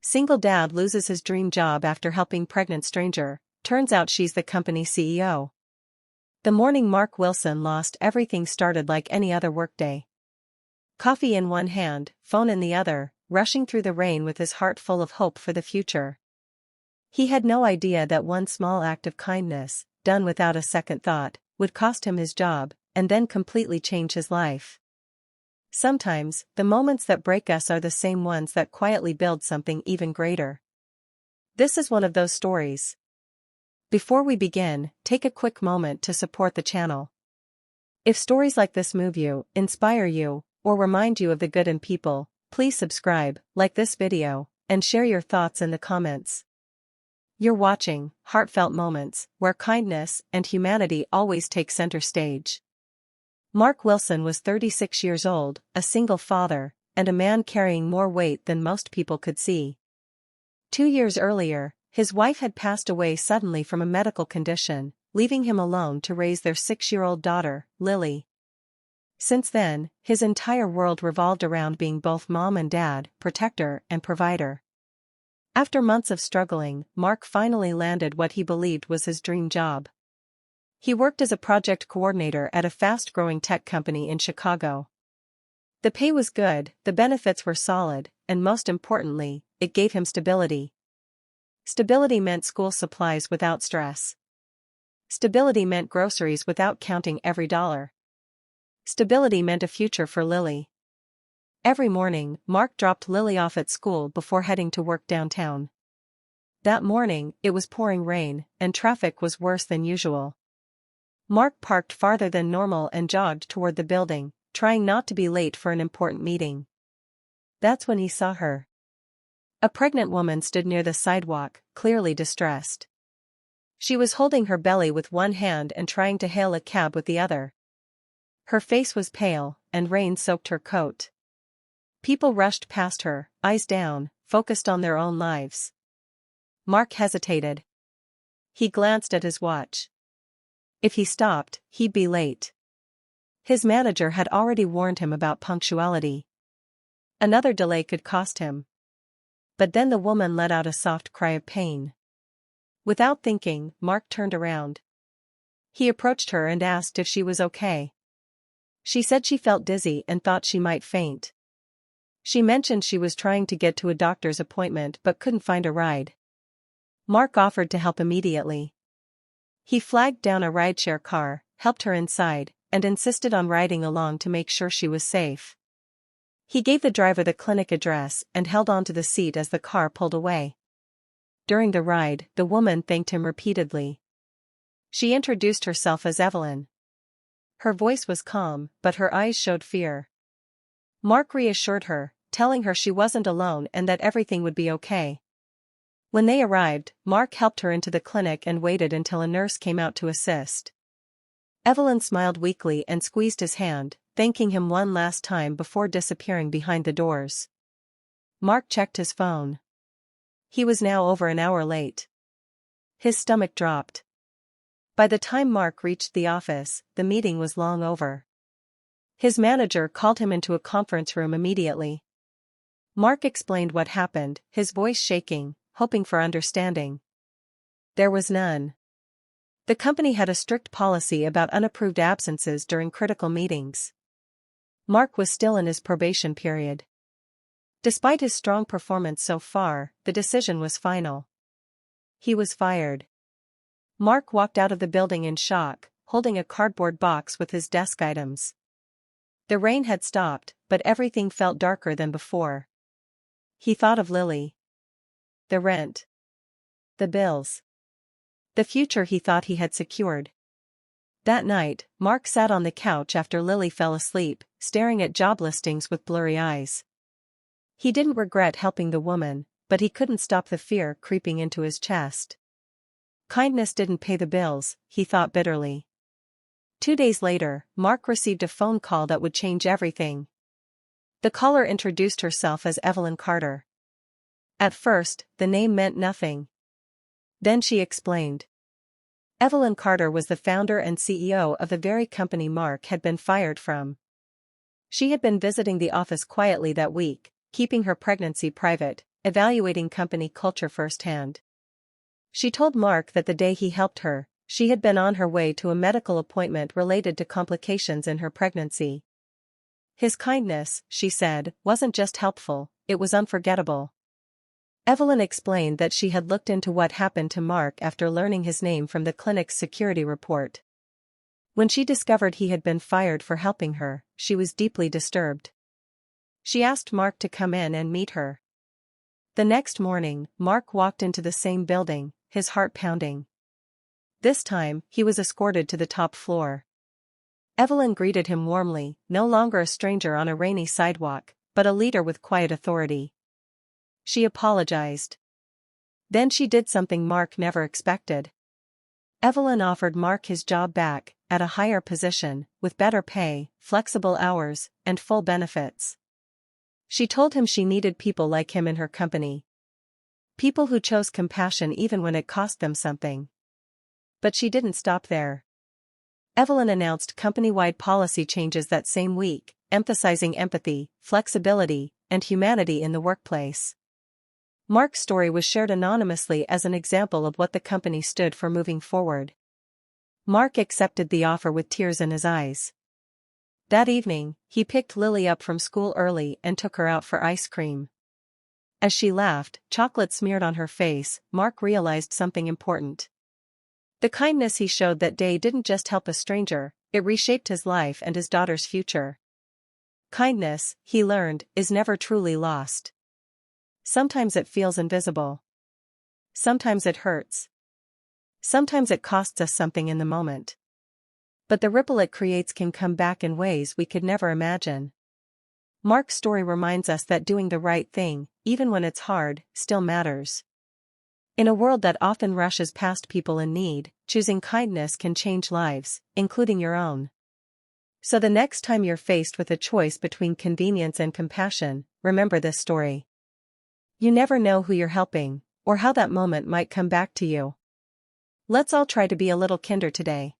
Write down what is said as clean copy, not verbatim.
Single dad loses his dream job after helping pregnant stranger, turns out she's the company CEO. The morning Mark Wilson lost everything started like any other workday. Coffee in one hand, phone in the other, rushing through the rain with his heart full of hope for the future. He had no idea that one small act of kindness, done without a second thought, would cost him his job, and then completely change his life. Sometimes, the moments that break us are the same ones that quietly build something even greater. This is one of those stories. Before we begin, take a quick moment to support the channel. If stories like this move you, inspire you, or remind you of the good in people, please subscribe, like this video, and share your thoughts in the comments. You're watching Heartfelt Moments, where kindness and humanity always take center stage. Mark Wilson was 36 years old, a single father, and a man carrying more weight than most people could see. 2 years earlier, his wife had passed away suddenly from a medical condition, leaving him alone to raise their 6-year-old daughter, Lily. Since then, his entire world revolved around being both mom and dad, protector and provider. After months of struggling, Mark finally landed what he believed was his dream job. He worked as a project coordinator at a fast-growing tech company in Chicago. The pay was good, the benefits were solid, and most importantly, it gave him stability. Stability meant school supplies without stress. Stability meant groceries without counting every dollar. Stability meant a future for Lily. Every morning, Mark dropped Lily off at school before heading to work downtown. That morning, it was pouring rain, and traffic was worse than usual. Mark parked farther than normal and jogged toward the building, trying not to be late for an important meeting. That's when he saw her. A pregnant woman stood near the sidewalk, clearly distressed. She was holding her belly with one hand and trying to hail a cab with the other. Her face was pale, and rain soaked her coat. People rushed past her, eyes down, focused on their own lives. Mark hesitated. He glanced at his watch. If he stopped, he'd be late. His manager had already warned him about punctuality. Another delay could cost him. But then the woman let out a soft cry of pain. Without thinking, Mark turned around. He approached her and asked if she was okay. She said she felt dizzy and thought she might faint. She mentioned she was trying to get to a doctor's appointment but couldn't find a ride. Mark offered to help immediately. He flagged down a rideshare car, helped her inside, and insisted on riding along to make sure she was safe. He gave the driver the clinic address and held onto the seat as the car pulled away. During the ride, the woman thanked him repeatedly. She introduced herself as Evelyn. Her voice was calm, but her eyes showed fear. Mark reassured her, telling her she wasn't alone and that everything would be okay. When they arrived, Mark helped her into the clinic and waited until a nurse came out to assist. Evelyn smiled weakly and squeezed his hand, thanking him one last time before disappearing behind the doors. Mark checked his phone. He was now over an hour late. His stomach dropped. By the time Mark reached the office, the meeting was long over. His manager called him into a conference room immediately. Mark explained what happened, his voice shaking, hoping for understanding. There was none. The company had a strict policy about unapproved absences during critical meetings. Mark was still in his probation period. Despite his strong performance so far, the decision was final. He was fired. Mark walked out of the building in shock, holding a cardboard box with his desk items. The rain had stopped, but everything felt darker than before. He thought of Lily. The rent. The bills. The future he thought he had secured. That night, Mark sat on the couch after Lily fell asleep, staring at job listings with blurry eyes. He didn't regret helping the woman, but he couldn't stop the fear creeping into his chest. Kindness didn't pay the bills, he thought bitterly. 2 days later, Mark received a phone call that would change everything. The caller introduced herself as Evelyn Carter. At first, the name meant nothing. Then she explained. Evelyn Carter was the founder and CEO of the very company Mark had been fired from. She had been visiting the office quietly that week, keeping her pregnancy private, evaluating company culture firsthand. She told Mark that the day he helped her, she had been on her way to a medical appointment related to complications in her pregnancy. His kindness, she said, wasn't just helpful, it was unforgettable. Evelyn explained that she had looked into what happened to Mark after learning his name from the clinic's security report. When she discovered he had been fired for helping her, she was deeply disturbed. She asked Mark to come in and meet her. The next morning, Mark walked into the same building, his heart pounding. This time, he was escorted to the top floor. Evelyn greeted him warmly, no longer a stranger on a rainy sidewalk, but a leader with quiet authority. She apologized. Then she did something Mark never expected. Evelyn offered Mark his job back, at a higher position, with better pay, flexible hours, and full benefits. She told him she needed people like him in her company. People who chose compassion even when it cost them something. But she didn't stop there. Evelyn announced company-wide policy changes that same week, emphasizing empathy, flexibility, and humanity in the workplace. Mark's story was shared anonymously as an example of what the company stood for moving forward. Mark accepted the offer with tears in his eyes. That evening, he picked Lily up from school early and took her out for ice cream. As she laughed, chocolate smeared on her face, Mark realized something important. The kindness he showed that day didn't just help a stranger, it reshaped his life and his daughter's future. Kindness, he learned, is never truly lost. Sometimes it feels invisible. Sometimes it hurts. Sometimes it costs us something in the moment. But the ripple it creates can come back in ways we could never imagine. Mark's story reminds us that doing the right thing, even when it's hard, still matters. In a world that often rushes past people in need, choosing kindness can change lives, including your own. So the next time you're faced with a choice between convenience and compassion, remember this story. You never know who you're helping, or how that moment might come back to you. Let's all try to be a little kinder today.